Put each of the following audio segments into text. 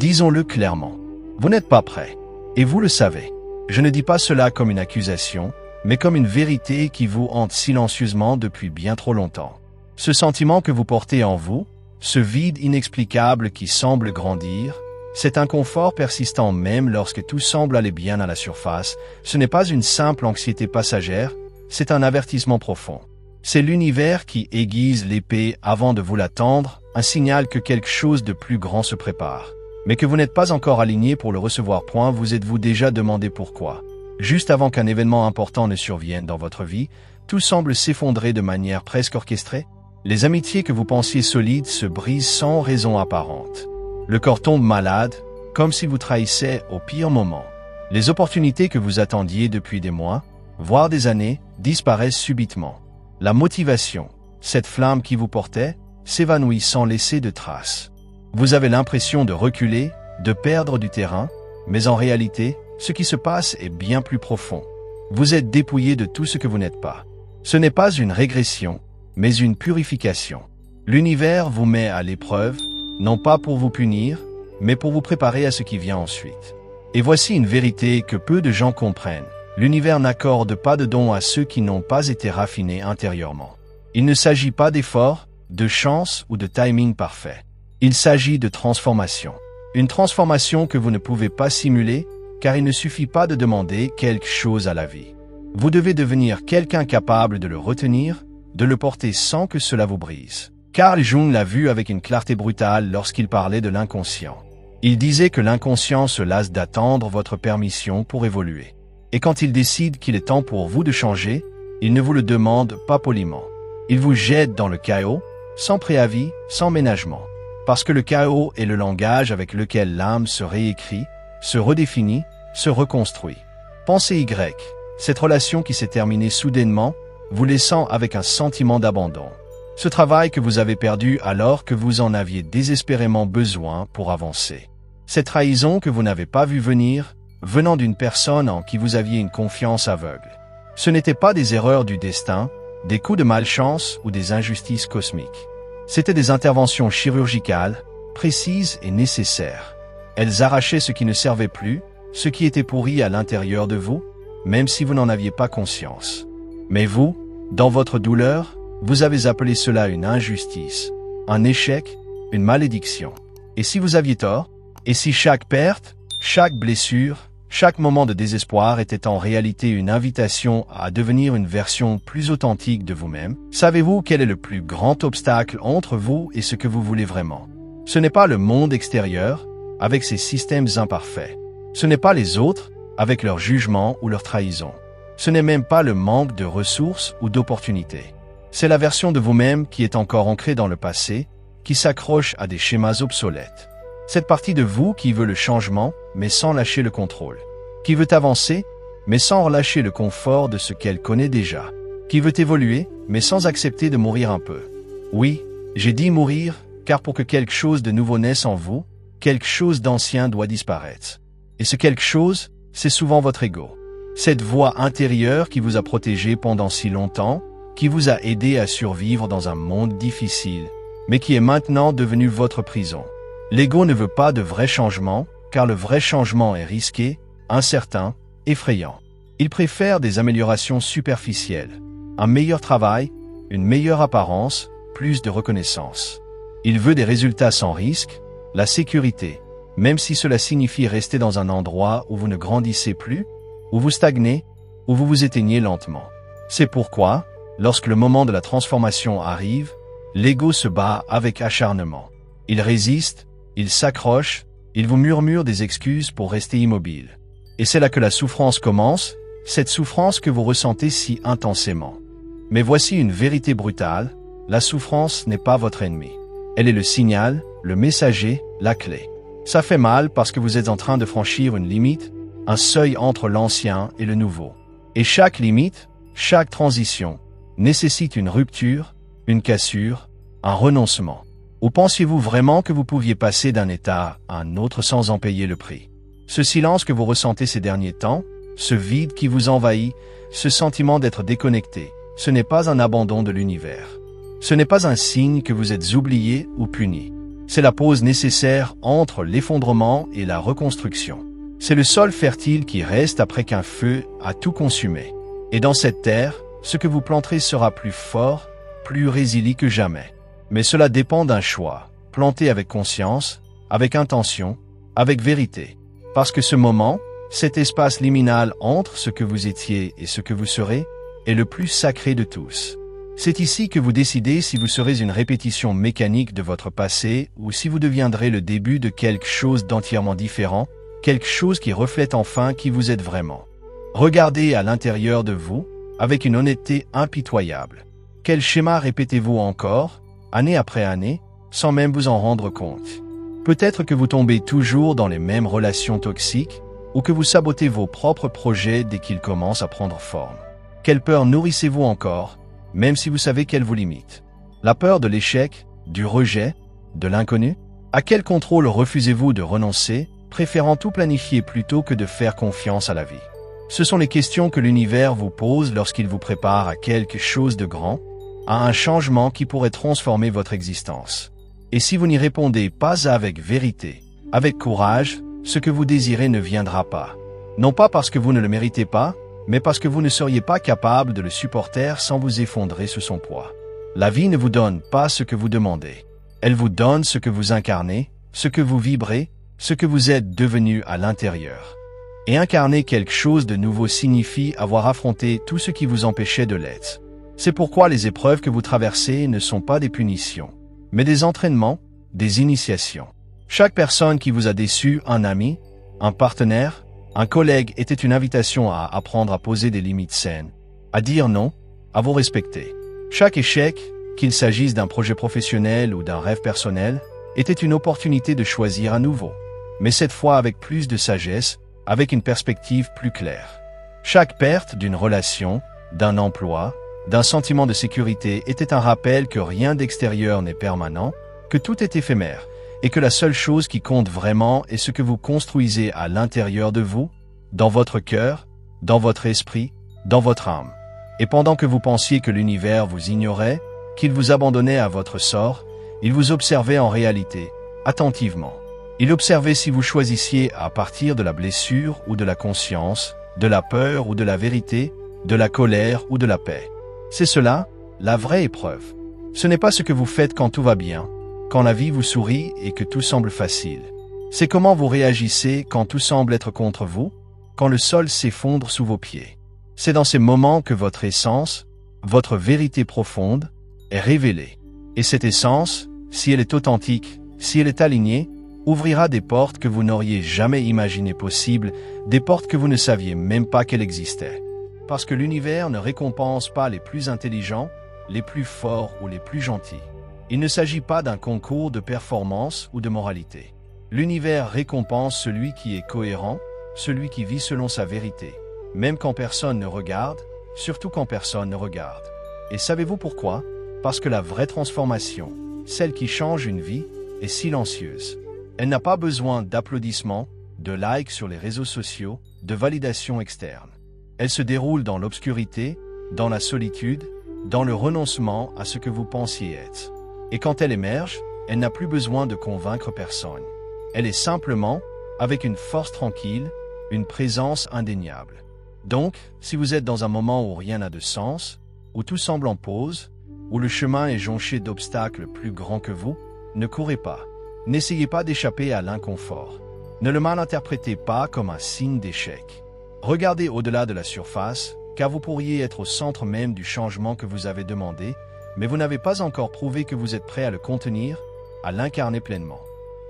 Disons-le clairement. Vous n'êtes pas prêt. Et vous le savez. Je ne dis pas cela comme une accusation, mais comme une vérité qui vous hante silencieusement depuis bien trop longtemps. Ce sentiment que vous portez en vous, ce vide inexplicable qui semble grandir, cet inconfort persistant même lorsque tout semble aller bien à la surface, ce n'est pas une simple anxiété passagère, c'est un avertissement profond. C'est l'univers qui aiguise l'épée avant de vous la tendre, un signal que quelque chose de plus grand se prépare. Mais que vous n'êtes pas encore aligné pour le recevoir. Point, vous êtes-vous déjà demandé pourquoi? Juste avant qu'un événement important ne survienne dans votre vie, tout semble s'effondrer de manière presque orchestrée. Les amitiés que vous pensiez solides se brisent sans raison apparente. Le corps tombe malade, comme si vous trahissez au pire moment. Les opportunités que vous attendiez depuis des mois, voire des années, disparaissent subitement. La motivation, cette flamme qui vous portait, s'évanouit sans laisser de traces. Vous avez l'impression de reculer, de perdre du terrain, mais en réalité, ce qui se passe est bien plus profond. Vous êtes dépouillé de tout ce que vous n'êtes pas. Ce n'est pas une régression, mais une purification. L'univers vous met à l'épreuve, non pas pour vous punir, mais pour vous préparer à ce qui vient ensuite. Et voici une vérité que peu de gens comprennent. L'univers n'accorde pas de dons à ceux qui n'ont pas été raffinés intérieurement. Il ne s'agit pas d'efforts, de chance ou de timing parfait. Il s'agit de transformation. Une transformation que vous ne pouvez pas simuler, car il ne suffit pas de demander quelque chose à la vie. Vous devez devenir quelqu'un capable de le retenir, de le porter sans que cela vous brise. Carl Jung l'a vu avec une clarté brutale lorsqu'il parlait de l'inconscient. Il disait que l'inconscient se lasse d'attendre votre permission pour évoluer. Et quand il décide qu'il est temps pour vous de changer, il ne vous le demande pas poliment. Il vous jette dans le chaos, sans préavis, sans ménagement. Parce que le chaos est le langage avec lequel l'âme se réécrit, se redéfinit, se reconstruit. Pensez Y, cette relation qui s'est terminée soudainement, vous laissant avec un sentiment d'abandon. Ce travail que vous avez perdu alors que vous en aviez désespérément besoin pour avancer. Cette trahison que vous n'avez pas vue venir, venant d'une personne en qui vous aviez une confiance aveugle. Ce n'étaient pas des erreurs du destin, des coups de malchance ou des injustices cosmiques. C'étaient des interventions chirurgicales, précises et nécessaires. Elles arrachaient ce qui ne servait plus, ce qui était pourri à l'intérieur de vous, même si vous n'en aviez pas conscience. Mais vous, dans votre douleur, vous avez appelé cela une injustice, un échec, une malédiction. Et si vous aviez tort? Et si chaque perte, chaque blessure, chaque moment de désespoir était en réalité une invitation à devenir une version plus authentique de vous-même? Savez-vous quel est le plus grand obstacle entre vous et ce que vous voulez vraiment? Ce n'est pas le monde extérieur, avec ses systèmes imparfaits. Ce n'est pas les autres, avec leurs jugements ou leurs trahisons. Ce n'est même pas le manque de ressources ou d'opportunités. C'est la version de vous-même qui est encore ancrée dans le passé, qui s'accroche à des schémas obsolètes. Cette partie de vous qui veut le changement, mais sans lâcher le contrôle. Qui veut avancer, mais sans relâcher le confort de ce qu'elle connaît déjà. Qui veut évoluer, mais sans accepter de mourir un peu. Oui, j'ai dit mourir, car pour que quelque chose de nouveau naisse en vous, quelque chose d'ancien doit disparaître. Et ce quelque chose, c'est souvent votre ego. Cette voix intérieure qui vous a protégé pendant si longtemps, qui vous a aidé à survivre dans un monde difficile, mais qui est maintenant devenu votre prison. L'ego ne veut pas de vrai changement, car le vrai changement est risqué, incertain, effrayant. Il préfère des améliorations superficielles, un meilleur travail, une meilleure apparence, plus de reconnaissance. Il veut des résultats sans risque, la sécurité, même si cela signifie rester dans un endroit où vous ne grandissez plus, où vous stagnez, où vous vous éteignez lentement. C'est pourquoi, lorsque le moment de la transformation arrive, l'ego se bat avec acharnement. Il résiste, il s'accroche, il vous murmure des excuses pour rester immobile. Et c'est là que la souffrance commence, cette souffrance que vous ressentez si intensément. Mais voici une vérité brutale, la souffrance n'est pas votre ennemi. Elle est le signal, le messager, la clé. Ça fait mal parce que vous êtes en train de franchir une limite, un seuil entre l'ancien et le nouveau. Et chaque limite, chaque transition, nécessite une rupture, une cassure, un renoncement. Ou pensiez-vous vraiment que vous pouviez passer d'un état à un autre sans en payer le prix? Ce silence que vous ressentez ces derniers temps, ce vide qui vous envahit, ce sentiment d'être déconnecté, ce n'est pas un abandon de l'univers. Ce n'est pas un signe que vous êtes oublié ou puni. C'est la pause nécessaire entre l'effondrement et la reconstruction. C'est le sol fertile qui reste après qu'un feu a tout consumé. Et dans cette terre, ce que vous planterez sera plus fort, plus résilient que jamais. Mais cela dépend d'un choix, planté avec conscience, avec intention, avec vérité. Parce que ce moment, cet espace liminal entre ce que vous étiez et ce que vous serez, est le plus sacré de tous. C'est ici que vous décidez si vous serez une répétition mécanique de votre passé ou si vous deviendrez le début de quelque chose d'entièrement différent, quelque chose qui reflète enfin qui vous êtes vraiment. Regardez à l'intérieur de vous, avec une honnêteté impitoyable. Quel schéma répétez-vous encore, année après année, sans même vous en rendre compte? Peut-être que vous tombez toujours dans les mêmes relations toxiques ou que vous sabotez vos propres projets dès qu'ils commencent à prendre forme. Quelle peur nourrissez-vous encore, même si vous savez qu'elle vous limite? La peur de l'échec, du rejet, de l'inconnu? À quel contrôle refusez-vous de renoncer, préférant tout planifier plutôt que de faire confiance à la vie? Ce sont les questions que l'univers vous pose lorsqu'il vous prépare à quelque chose de grand, à un changement qui pourrait transformer votre existence. Et si vous n'y répondez pas avec vérité, avec courage, ce que vous désirez ne viendra pas. Non pas parce que vous ne le méritez pas, mais parce que vous ne seriez pas capable de le supporter sans vous effondrer sous son poids. La vie ne vous donne pas ce que vous demandez. Elle vous donne ce que vous incarnez, ce que vous vibrez, ce que vous êtes devenu à l'intérieur. Et incarner quelque chose de nouveau signifie avoir affronté tout ce qui vous empêchait de l'être. C'est pourquoi les épreuves que vous traversez ne sont pas des punitions, mais des entraînements, des initiations. Chaque personne qui vous a déçu, un ami, un partenaire, un collègue, était une invitation à apprendre à poser des limites saines, à dire non, à vous respecter. Chaque échec, qu'il s'agisse d'un projet professionnel ou d'un rêve personnel, était une opportunité de choisir à nouveau, mais cette fois avec plus de sagesse, avec une perspective plus claire. Chaque perte d'une relation, d'un emploi, d'un sentiment de sécurité était un rappel que rien d'extérieur n'est permanent, que tout est éphémère, et que la seule chose qui compte vraiment est ce que vous construisez à l'intérieur de vous, dans votre cœur, dans votre esprit, dans votre âme. Et pendant que vous pensiez que l'univers vous ignorait, qu'il vous abandonnait à votre sort, il vous observait en réalité, attentivement. Il observait si vous choisissiez à partir de la blessure ou de la conscience, de la peur ou de la vérité, de la colère ou de la paix. C'est cela, la vraie épreuve. Ce n'est pas ce que vous faites quand tout va bien, quand la vie vous sourit et que tout semble facile. C'est comment vous réagissez quand tout semble être contre vous, quand le sol s'effondre sous vos pieds. C'est dans ces moments que votre essence, votre vérité profonde, est révélée. Et cette essence, si elle est authentique, si elle est alignée, ouvrira des portes que vous n'auriez jamais imaginées possibles, des portes que vous ne saviez même pas qu'elles existaient. Parce que l'univers ne récompense pas les plus intelligents, les plus forts ou les plus gentils. Il ne s'agit pas d'un concours de performance ou de moralité. L'univers récompense celui qui est cohérent, celui qui vit selon sa vérité, même quand personne ne regarde, surtout quand personne ne regarde. Et savez-vous pourquoi? Parce que la vraie transformation, celle qui change une vie, est silencieuse. Elle n'a pas besoin d'applaudissements, de likes sur les réseaux sociaux, de validation externe. Elle se déroule dans l'obscurité, dans la solitude, dans le renoncement à ce que vous pensiez être. Et quand elle émerge, elle n'a plus besoin de convaincre personne. Elle est simplement, avec une force tranquille, une présence indéniable. Donc, si vous êtes dans un moment où rien n'a de sens, où tout semble en pause, où le chemin est jonché d'obstacles plus grands que vous, ne courez pas. N'essayez pas d'échapper à l'inconfort. Ne le mal interprétez pas comme un signe d'échec. Regardez au-delà de la surface, car vous pourriez être au centre même du changement que vous avez demandé, mais vous n'avez pas encore prouvé que vous êtes prêt à le contenir, à l'incarner pleinement.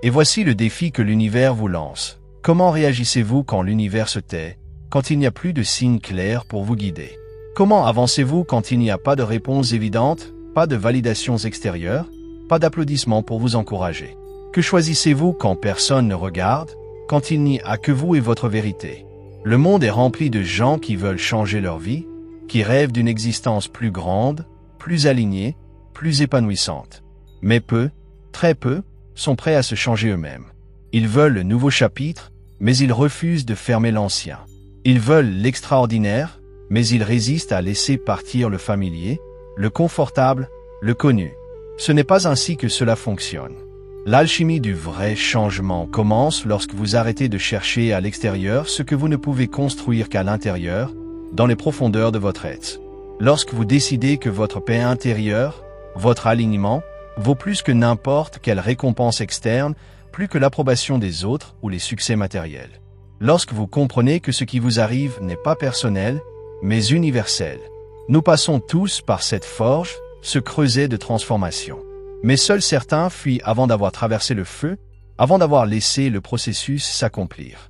Et voici le défi que l'univers vous lance. Comment réagissez-vous quand l'univers se tait, quand il n'y a plus de signes clairs pour vous guider? Comment avancez-vous quand il n'y a pas de réponse évidente, pas de validations extérieures, pas d'applaudissements pour vous encourager? Que choisissez-vous quand personne ne regarde, quand il n'y a que vous et votre vérité? Le monde est rempli de gens qui veulent changer leur vie, qui rêvent d'une existence plus grande, plus alignée, plus épanouissante. Mais peu, très peu, sont prêts à se changer eux-mêmes. Ils veulent le nouveau chapitre, mais ils refusent de fermer l'ancien. Ils veulent l'extraordinaire, mais ils résistent à laisser partir le familier, le confortable, le connu. Ce n'est pas ainsi que cela fonctionne. L'alchimie du vrai changement commence lorsque vous arrêtez de chercher à l'extérieur ce que vous ne pouvez construire qu'à l'intérieur, dans les profondeurs de votre être. Lorsque vous décidez que votre paix intérieure, votre alignement, vaut plus que n'importe quelle récompense externe, plus que l'approbation des autres ou les succès matériels. Lorsque vous comprenez que ce qui vous arrive n'est pas personnel, mais universel. Nous passons tous par cette forge, ce creuset de transformation. Mais seuls certains fuient avant d'avoir traversé le feu, avant d'avoir laissé le processus s'accomplir.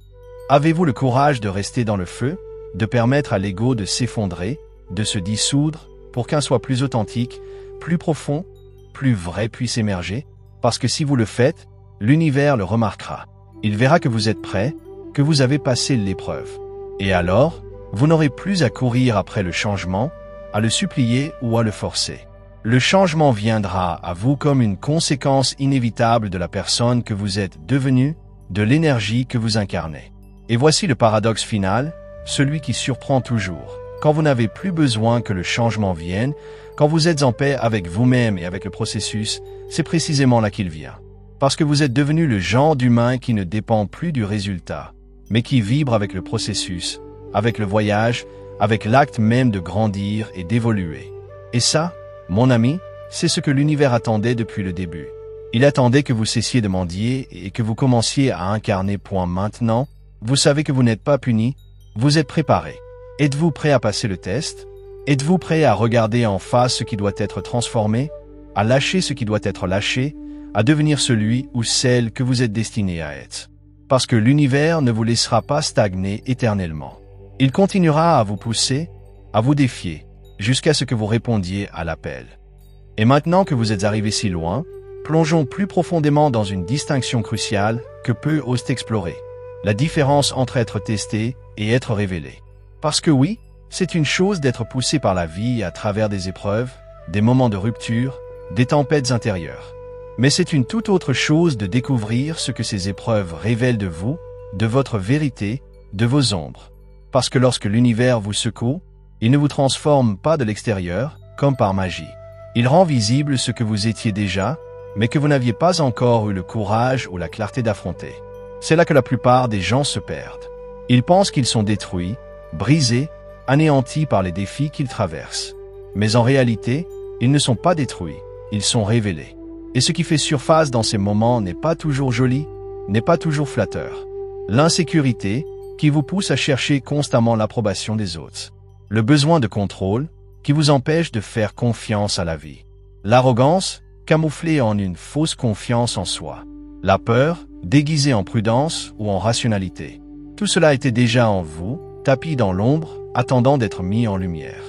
Avez-vous le courage de rester dans le feu, de permettre à l'ego de s'effondrer, de se dissoudre, pour qu'un soit plus authentique, plus profond, plus vrai puisse émerger? Parce que si vous le faites, l'univers le remarquera. Il verra que vous êtes prêt, que vous avez passé l'épreuve. Et alors, vous n'aurez plus à courir après le changement, à le supplier ou à le forcer. Le changement viendra à vous comme une conséquence inévitable de la personne que vous êtes devenue, de l'énergie que vous incarnez. Et voici le paradoxe final, celui qui surprend toujours. Quand vous n'avez plus besoin que le changement vienne, quand vous êtes en paix avec vous-même et avec le processus, c'est précisément là qu'il vient. Parce que vous êtes devenu le genre d'humain qui ne dépend plus du résultat, mais qui vibre avec le processus, avec le voyage, avec l'acte même de grandir et d'évoluer. Et ça, mon ami, c'est ce que l'univers attendait depuis le début. Il attendait que vous cessiez de mendier et que vous commenciez à incarner. Maintenant, vous savez que vous n'êtes pas puni, vous êtes préparé. Êtes-vous prêt à passer le test? Êtes-vous prêt à regarder en face ce qui doit être transformé, à lâcher ce qui doit être lâché, à devenir celui ou celle que vous êtes destiné à être? Parce que l'univers ne vous laissera pas stagner éternellement. Il continuera à vous pousser, à vous défier, jusqu'à ce que vous répondiez à l'appel. Et maintenant que vous êtes arrivé si loin, plongeons plus profondément dans une distinction cruciale que peu osent explorer. La différence entre être testé et être révélé. Parce que oui, c'est une chose d'être poussé par la vie à travers des épreuves, des moments de rupture, des tempêtes intérieures. Mais c'est une toute autre chose de découvrir ce que ces épreuves révèlent de vous, de votre vérité, de vos ombres. Parce que lorsque l'univers vous secoue, il ne vous transforme pas de l'extérieur, comme par magie. Il rend visible ce que vous étiez déjà, mais que vous n'aviez pas encore eu le courage ou la clarté d'affronter. C'est là que la plupart des gens se perdent. Ils pensent qu'ils sont détruits, brisés, anéantis par les défis qu'ils traversent. Mais en réalité, ils ne sont pas détruits, ils sont révélés. Et ce qui fait surface dans ces moments n'est pas toujours joli, n'est pas toujours flatteur. L'insécurité, qui vous pousse à chercher constamment l'approbation des autres. Le besoin de contrôle, qui vous empêche de faire confiance à la vie. L'arrogance, camouflée en une fausse confiance en soi. La peur, déguisée en prudence ou en rationalité. Tout cela était déjà en vous, tapis dans l'ombre, attendant d'être mis en lumière.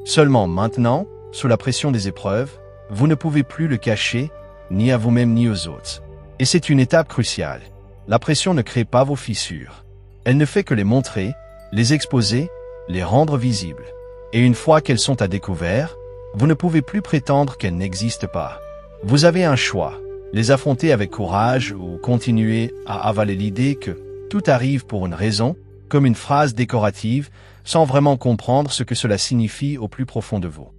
Seulement maintenant, sous la pression des épreuves, vous ne pouvez plus le cacher, ni à vous-même ni aux autres. Et c'est une étape cruciale. La pression ne crée pas vos fissures. Elle ne fait que les montrer, les exposer, les rendre visibles. Et une fois qu'elles sont à découvert, vous ne pouvez plus prétendre qu'elles n'existent pas. Vous avez un choix, les affronter avec courage ou continuer à avaler l'idée que tout arrive pour une raison, comme une phrase décorative, sans vraiment comprendre ce que cela signifie au plus profond de vous.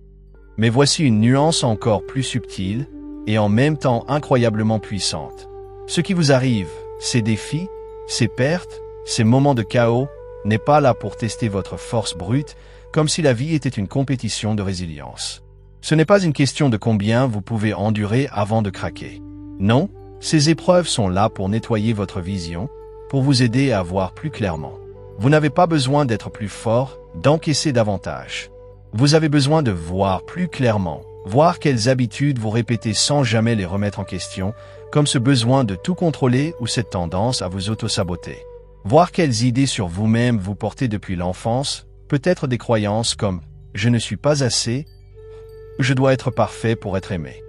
Mais voici une nuance encore plus subtile et en même temps incroyablement puissante. Ce qui vous arrive, ces défis, ces pertes, ces moments de chaos, n'est pas là pour tester votre force brute, comme si la vie était une compétition de résilience. Ce n'est pas une question de combien vous pouvez endurer avant de craquer. Non, ces épreuves sont là pour nettoyer votre vision, pour vous aider à voir plus clairement. Vous n'avez pas besoin d'être plus fort, d'encaisser davantage. Vous avez besoin de voir plus clairement, voir quelles habitudes vous répétez sans jamais les remettre en question, comme ce besoin de tout contrôler ou cette tendance à vous auto-saboter. Voir quelles idées sur vous-même vous portez depuis l'enfance, peut-être des croyances comme « je ne suis pas assez »,« je dois être parfait pour être aimé ».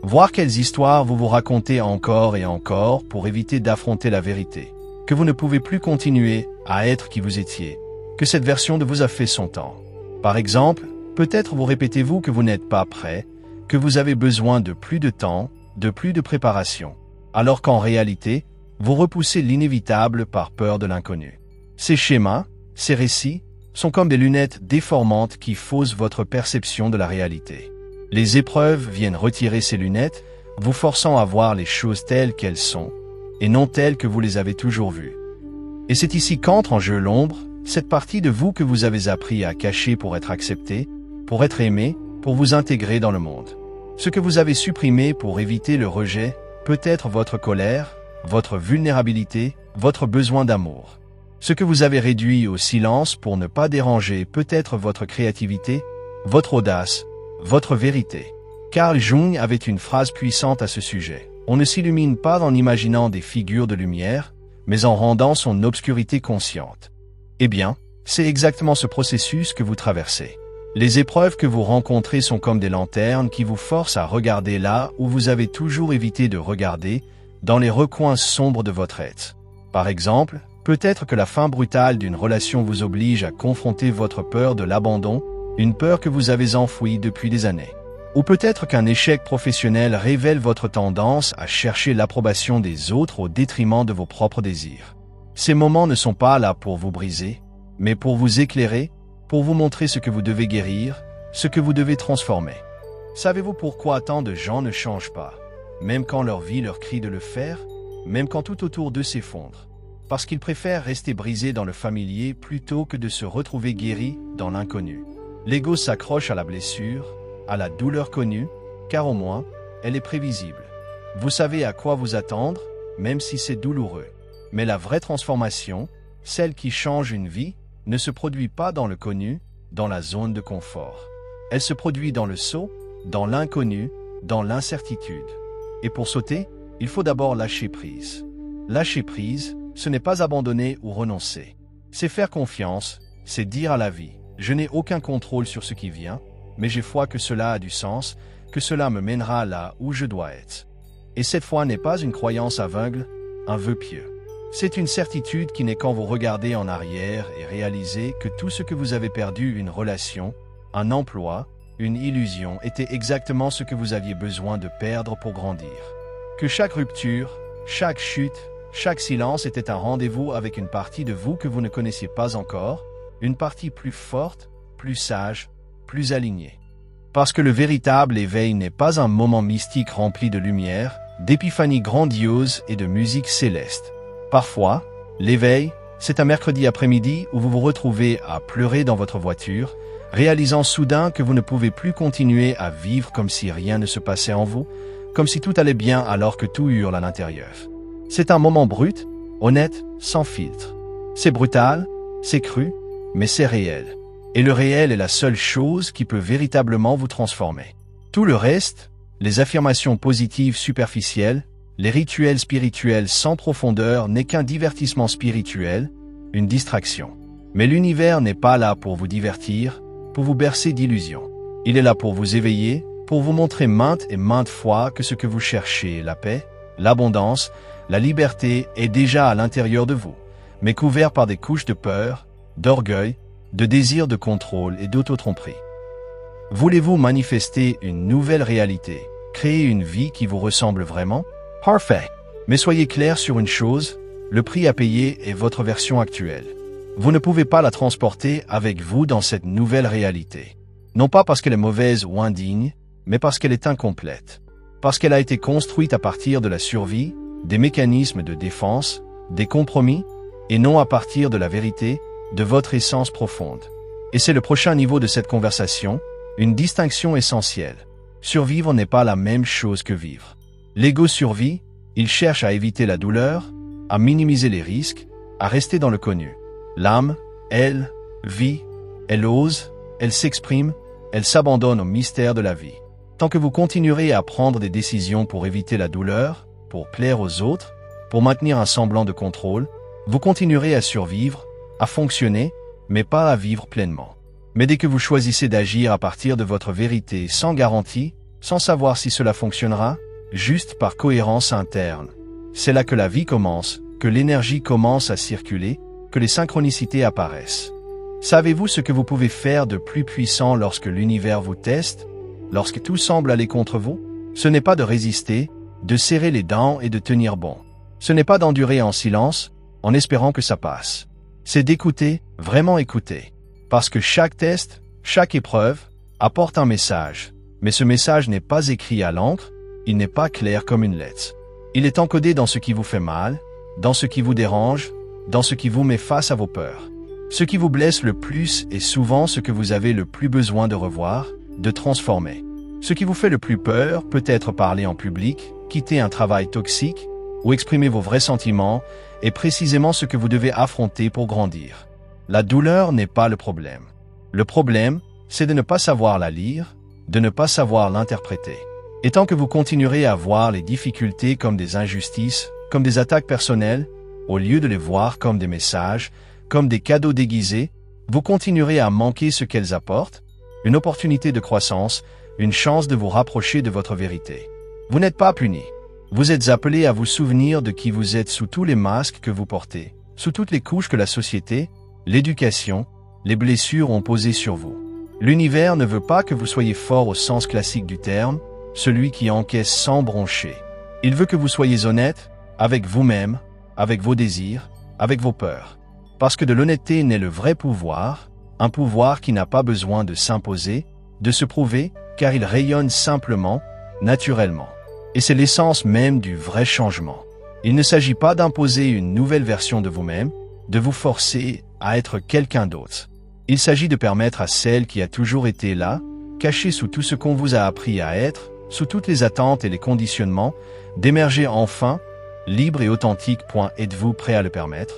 Voir quelles histoires vous vous racontez encore et encore pour éviter d'affronter la vérité, que vous ne pouvez plus continuer à être qui vous étiez, que cette version de vous a fait son temps. Par exemple, peut-être vous répétez-vous que vous n'êtes pas prêt, que vous avez besoin de plus de temps, de plus de préparation, alors qu'en réalité, vous repoussez l'inévitable par peur de l'inconnu. Ces schémas, ces récits, sont comme des lunettes déformantes qui faussent votre perception de la réalité. Les épreuves viennent retirer ces lunettes vous forçant à voir les choses telles qu'elles sont, et non telles que vous les avez toujours vues. Et c'est ici qu'entre en jeu l'ombre, cette partie de vous que vous avez appris à cacher pour être accepté, pour être aimé, pour vous intégrer dans le monde. Ce que vous avez supprimé pour éviter le rejet peut être votre colère, votre vulnérabilité, votre besoin d'amour. Ce que vous avez réduit au silence pour ne pas déranger peut être votre créativité, votre audace, votre vérité. Carl Jung avait une phrase puissante à ce sujet. On ne s'illumine pas en imaginant des figures de lumière, mais en rendant son obscurité consciente. Eh bien, c'est exactement ce processus que vous traversez. Les épreuves que vous rencontrez sont comme des lanternes qui vous forcent à regarder là où vous avez toujours évité de regarder, dans les recoins sombres de votre être. Par exemple, peut-être que la fin brutale d'une relation vous oblige à confronter votre peur de l'abandon, une peur que vous avez enfouie depuis des années. Ou peut-être qu'un échec professionnel révèle votre tendance à chercher l'approbation des autres au détriment de vos propres désirs. Ces moments ne sont pas là pour vous briser, mais pour vous éclairer, pour vous montrer ce que vous devez guérir, ce que vous devez transformer. Savez-vous pourquoi tant de gens ne changent pas, même quand leur vie leur crie de le faire, même quand tout autour d'eux s'effondre? Parce qu'ils préfèrent rester brisés dans le familier plutôt que de se retrouver guéris dans l'inconnu. L'ego s'accroche à la blessure, à la douleur connue, car au moins, elle est prévisible. Vous savez à quoi vous attendre, même si c'est douloureux. Mais la vraie transformation, celle qui change une vie, ne se produit pas dans le connu, dans la zone de confort. Elle se produit dans le saut, dans l'inconnu, dans l'incertitude. Et pour sauter, il faut d'abord lâcher prise. Lâcher prise, ce n'est pas abandonner ou renoncer. C'est faire confiance, c'est dire à la vie, je n'ai aucun contrôle sur ce qui vient, mais j'ai foi que cela a du sens, que cela me mènera là où je dois être. Et cette foi n'est pas une croyance aveugle, un vœu pieux. C'est une certitude qui naît quand vous regardez en arrière et réalisez que tout ce que vous avez perdu, une relation, un emploi, une illusion, était exactement ce que vous aviez besoin de perdre pour grandir. Que chaque rupture, chaque chute, chaque silence était un rendez-vous avec une partie de vous que vous ne connaissiez pas encore, une partie plus forte, plus sage, plus alignée. Parce que le véritable éveil n'est pas un moment mystique rempli de lumière, d'épiphanie grandiose et de musique céleste. Parfois, l'éveil, c'est un mercredi après-midi où vous vous retrouvez à pleurer dans votre voiture, réalisant soudain que vous ne pouvez plus continuer à vivre comme si rien ne se passait en vous, comme si tout allait bien alors que tout hurle à l'intérieur. C'est un moment brut, honnête, sans filtre. C'est brutal, c'est cru, mais c'est réel. Et le réel est la seule chose qui peut véritablement vous transformer. Tout le reste, les affirmations positives superficielles, les rituels spirituels sans profondeur n'est qu'un divertissement spirituel, une distraction. Mais l'univers n'est pas là pour vous divertir, pour vous bercer d'illusions. Il est là pour vous éveiller, pour vous montrer maintes et maintes fois que ce que vous cherchez, la paix, l'abondance, la liberté est déjà à l'intérieur de vous, mais couvert par des couches de peur, d'orgueil, de désir de contrôle et d'autotromperie. Voulez-vous manifester une nouvelle réalité, créer une vie qui vous ressemble vraiment? Parfait. Mais soyez clair sur une chose, le prix à payer est votre version actuelle. Vous ne pouvez pas la transporter avec vous dans cette nouvelle réalité. Non pas parce qu'elle est mauvaise ou indigne, mais parce qu'elle est incomplète. Parce qu'elle a été construite à partir de la survie, des mécanismes de défense, des compromis, et non à partir de la vérité, de votre essence profonde. Et c'est le prochain niveau de cette conversation, une distinction essentielle. Survivre n'est pas la même chose que vivre. L'ego survit, il cherche à éviter la douleur, à minimiser les risques, à rester dans le connu. L'âme, elle, vit, elle ose, elle s'exprime, elle s'abandonne au mystère de la vie. Tant que vous continuerez à prendre des décisions pour éviter la douleur, pour plaire aux autres, pour maintenir un semblant de contrôle, vous continuerez à survivre, à fonctionner, mais pas à vivre pleinement. Mais dès que vous choisissez d'agir à partir de votre vérité sans garantie, sans savoir si cela fonctionnera, juste par cohérence interne, c'est là que la vie commence, que l'énergie commence à circuler, que les synchronicités apparaissent. Savez-vous ce que vous pouvez faire de plus puissant lorsque l'univers vous teste, lorsque tout semble aller contre vous? Ce n'est pas de résister, de serrer les dents et de tenir bon. Ce n'est pas d'endurer en silence, en espérant que ça passe. C'est d'écouter, vraiment écouter. Parce que chaque test, chaque épreuve, apporte un message. Mais ce message n'est pas écrit à l'encre, il n'est pas clair comme une lettre. Il est encodé dans ce qui vous fait mal, dans ce qui vous dérange, dans ce qui vous met face à vos peurs. Ce qui vous blesse le plus est souvent ce que vous avez le plus besoin de revoir, de transformer. Ce qui vous fait le plus peur peut être parler en public, quitter un travail toxique ou exprimer vos vrais sentiments est précisément ce que vous devez affronter pour grandir. La douleur n'est pas le problème. Le problème, c'est de ne pas savoir la lire, de ne pas savoir l'interpréter. Et tant que vous continuerez à voir les difficultés comme des injustices, comme des attaques personnelles, au lieu de les voir comme des messages, comme des cadeaux déguisés, vous continuerez à manquer ce qu'elles apportent, une opportunité de croissance, une chance de vous rapprocher de votre vérité. Vous n'êtes pas puni. Vous êtes appelé à vous souvenir de qui vous êtes sous tous les masques que vous portez, sous toutes les couches que la société, l'éducation, les blessures ont posées sur vous. L'univers ne veut pas que vous soyez fort au sens classique du terme, celui qui encaisse sans broncher. Il veut que vous soyez honnête avec vous-même, avec vos désirs, avec vos peurs. Parce que de l'honnêteté naît le vrai pouvoir, un pouvoir qui n'a pas besoin de s'imposer, de se prouver, car il rayonne simplement, naturellement. Et c'est l'essence même du vrai changement. Il ne s'agit pas d'imposer une nouvelle version de vous-même, de vous forcer à être quelqu'un d'autre. Il s'agit de permettre à celle qui a toujours été là, cachée sous tout ce qu'on vous a appris à être, sous toutes les attentes et les conditionnements, d'émerger enfin, libre et authentique. Êtes-vous prêt à le permettre?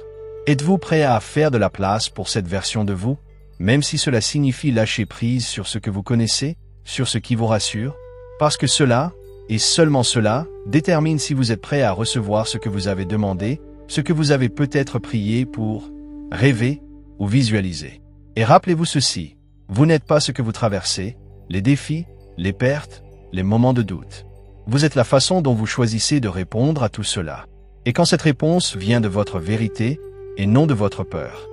Êtes-vous prêt à faire de la place pour cette version de vous, même si cela signifie lâcher prise sur ce que vous connaissez, sur ce qui vous rassure? Parce que cela, et seulement cela, détermine si vous êtes prêt à recevoir ce que vous avez demandé, ce que vous avez peut-être prié pour rêver ou visualiser. Et rappelez-vous ceci, vous n'êtes pas ce que vous traversez, les défis, les pertes, les moments de doute. Vous êtes la façon dont vous choisissez de répondre à tout cela. Et quand cette réponse vient de votre vérité et non de votre peur,